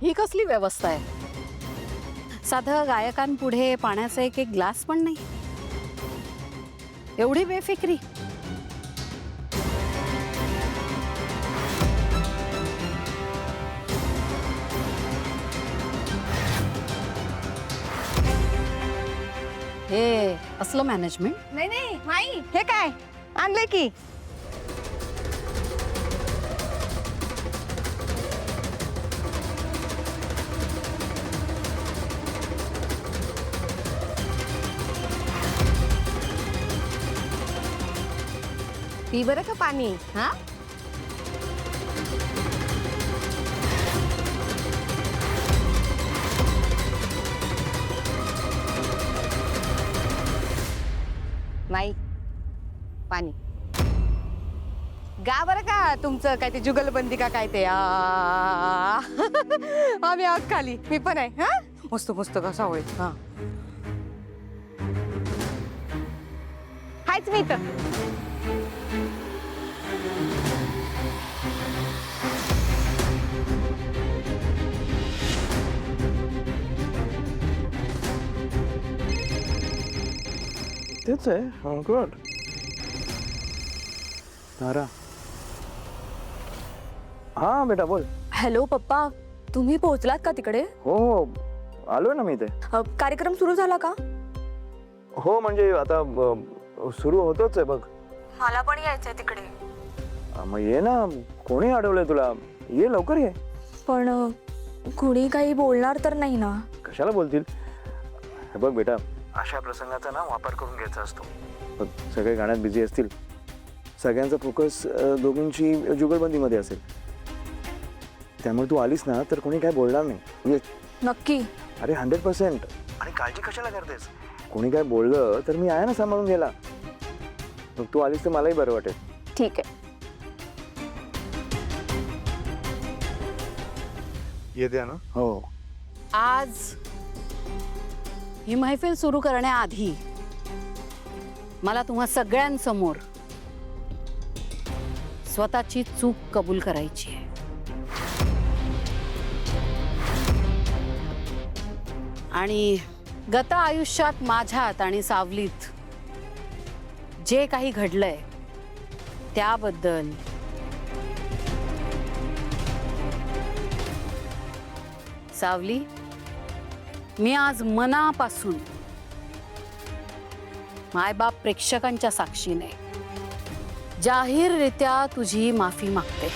ही कसली व्यवस्था आहे? साधं गायकांपुढे पाण्याचा एक एक ग्लास पण नाही. एवढी बेफिक्री. हे असलं मॅनेजमेंट? नाही नाही माई, हे काय आणलंय की? पी बरं का पाणी. हा नाही पाणी गा बरं का. तुमचं काय ते जुगलबंदी का काय ते आम्ही आग खाली. मी पण आहे. हा मस्त मस्त कसा होईल. हा हायच मी तर. तेच आहे. हा गुड. तारा. हा बेटा बोल. हॅलो पप्पा, तुम्ही पोहोचलात का तिकडे? हो हो आलोय ना मी इथे. कार्यक्रम सुरू झाला का? हो म्हणजे आता सुरू होतोच आहे बघ. मला पण यायचंय तिकडे. मग ये ना. कोणी अडवलंय तुला? ये लवकर ये. पण कुणी काही बोलणार तर नाही ना? कशाला बोलतील? हे बघ बेटा, अशा प्रसंगाचा ना वापर करून घ्यायचा असतो. बघ सगळे गाण्यात बिझी असतील, सगळ्यांचा फोकस दोघींची जुगलबंदीमध्ये असेल, त्यामुळे तू आलीस ना तर कोणी काय बोलणार नाही. ये. नक्की? अरे 100%. आणि काळजी कशाला करतेस? कोणी काय बोललं तर मी आहे ना सांभाळून घ्यायला. मग तू आलीस तर मलाही बरं वाटेल. ठीक आहे. येते ना? हो. आज ही मैफिल सुरू करण्याआधी मला तुम्हा सगळ्यांसमोर स्वतःची चूक कबूल करायची आहे. आणि गत आयुष्यात माझ्यात आणि सावलीत जे काही घडलंय त्याबद्दल सावली, मी आज मनापासून मायबाप प्रेक्षकांच्या साक्षीने जाहीररित्या तुझी माफी मागते.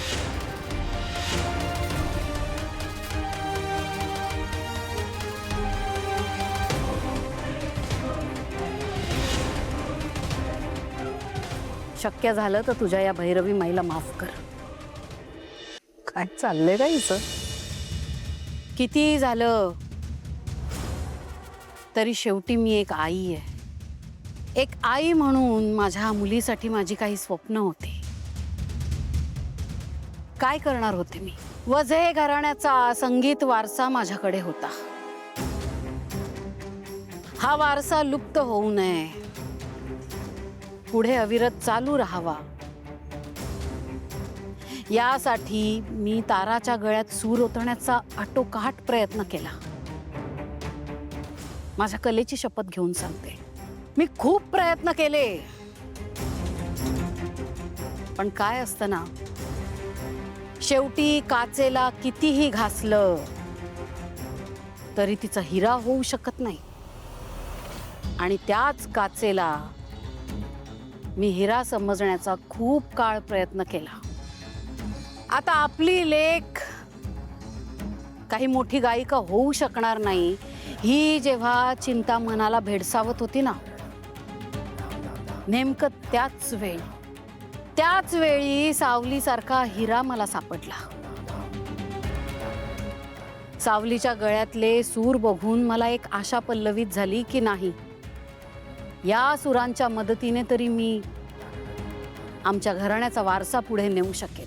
शक्य झालं तर तुझ्या या भैरवी माईला माफ कर. काय चाललंय का हिचं? किती झालं तरी शेवटी मी एक आई आहे. एक आई म्हणून माझ्या मुलीसाठी माझी काही स्वप्न होती. काय करणार होते मी? वझे घराण्याचा संगीत वारसा माझ्याकडे होता. हा वारसा लुप्त होऊ नये, पुढे अविरत चालू राहावा, यासाठी मी ताराच्या गळ्यात सूर ओतण्याचा आटोकाट प्रयत्न केला. माझ्या कलेची शपथ घेऊन सांगते, मी खूप प्रयत्न केले. पण काय असतं ना, शेवटी काचेला कितीही घासलं तरी तिचा हिरा होऊ शकत नाही. आणि त्याच काचेला मी हिरा समजण्याचा खूप काळ प्रयत्न केला. आता आपली लेक काही मोठी गायिका होऊ शकणार नाही, ही जेव्हा चिंता मनाला भेडसावत होती ना, नेमकं त्याच वेळी सावलीसारखा हिरा मला सापडला. सावलीच्या गळ्यातले सूर बघून मला एक आशा पल्लवित झाली की नाही, या सुरांच्या मदतीने तरी मी आमच्या घराण्याचा वारसा पुढे नेऊ शकेन.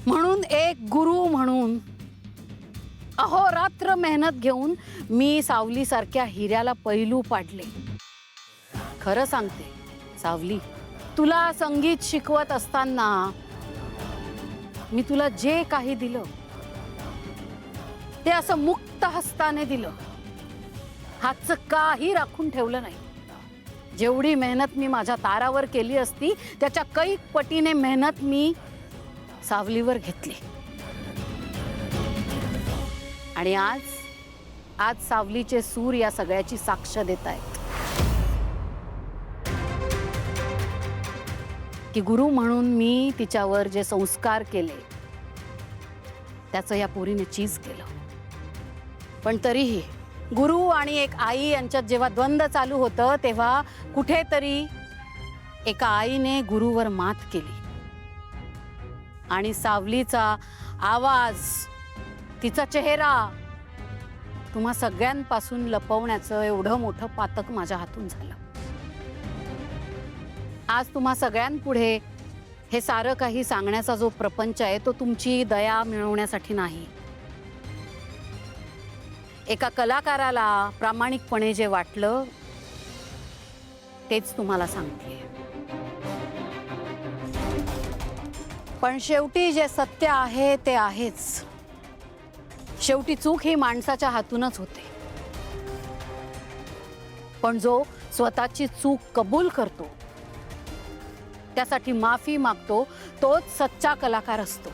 म्हणून एक गुरु म्हणून अहोरात्र मेहनत घेऊन मी सावलीसारख्या हिऱ्याला पैलू पाडले. खरं सांगते सावली, तुला संगीत शिकवत असताना मी तुला जे काही दिलं ते असं मुक्त हस्ताने दिलं, हातचं काही राखून ठेवलं नाही. जेवढी मेहनत मी माझ्या तारावर केली असती त्याच्या कैक पटीने मेहनत मी सावलीवर घेतली. आणि आज सावलीचे सूर या सगळ्याची साक्ष देत आहेत की गुरु म्हणून मी तिच्यावर जे संस्कार केले त्याचं या पोरीने चीज केलं. पण तरीही गुरु आणि एक आई यांच्यात जेव्हा द्वंद्व चालू होतं तेव्हा कुठेतरी एका आईने गुरुवर मात केली आणि सावलीचा आवाज, तिचा चेहरा तुम्हा सगळ्यांपासून लपवण्याचं एवढं मोठं पातक माझ्या हातून झालं. आज तुम्हा सगळ्यांपुढे हे सारं काही सांगण्याचा जो प्रपंच आहे तो तुमची दया मिळवण्यासाठी नाही. एका कलाकाराला प्रामाणिकपणे जे वाटलं तेच तुम्हाला सांगते. पण शेवटी जे सत्य आहे ते आहेच. शेवटी चूक ही माणसाच्या हातूनच होते. पण जो स्वतःची चूक कबूल करतो, त्यासाठी माफी मागतो, तोच सच्चा कलाकार असतो.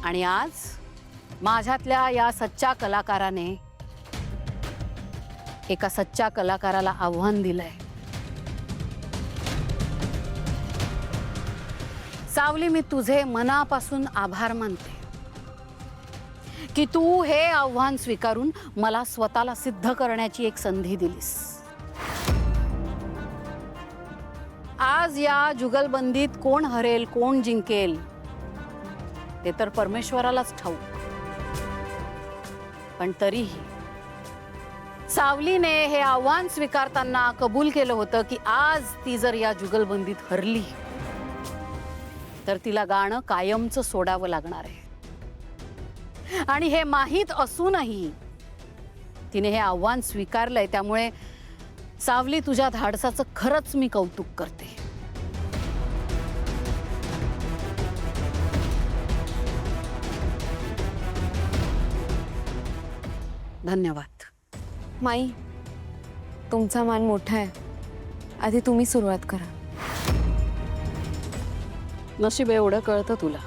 आणि आज माझ्यातल्या या सच्च्या कलाकाराने एका सच्च्या कलाकाराला आव्हान दिलंय. सावली, मी तुझे मनापासून आभार मानते की तू हे आव्हान स्वीकारून मला स्वतःला सिद्ध करण्याची एक संधी दिलीस. आज या जुगलबंदीत कोण हरेल कोण जिंकेल ते तर परमेश्वरालाच ठाऊक. पण तरीही सावलीने हे आव्हान स्वीकारताना कबूल केलं होतं की आज ती जर या जुगलबंदीत हरली तर तिला गाणं कायमचं सोडावं लागणार आहे. आणि हे माहीत असूनही तिने हे आव्हान स्वीकारलंय. त्यामुळे सावली, तुझ्या धाडसाचं खरंच मी कौतुक करते. धन्यवाद. माई, तुमचा मान मोठा आहे. आधी तुम्ही सुरुवात करा. नशीब एवढं कळतं तुला.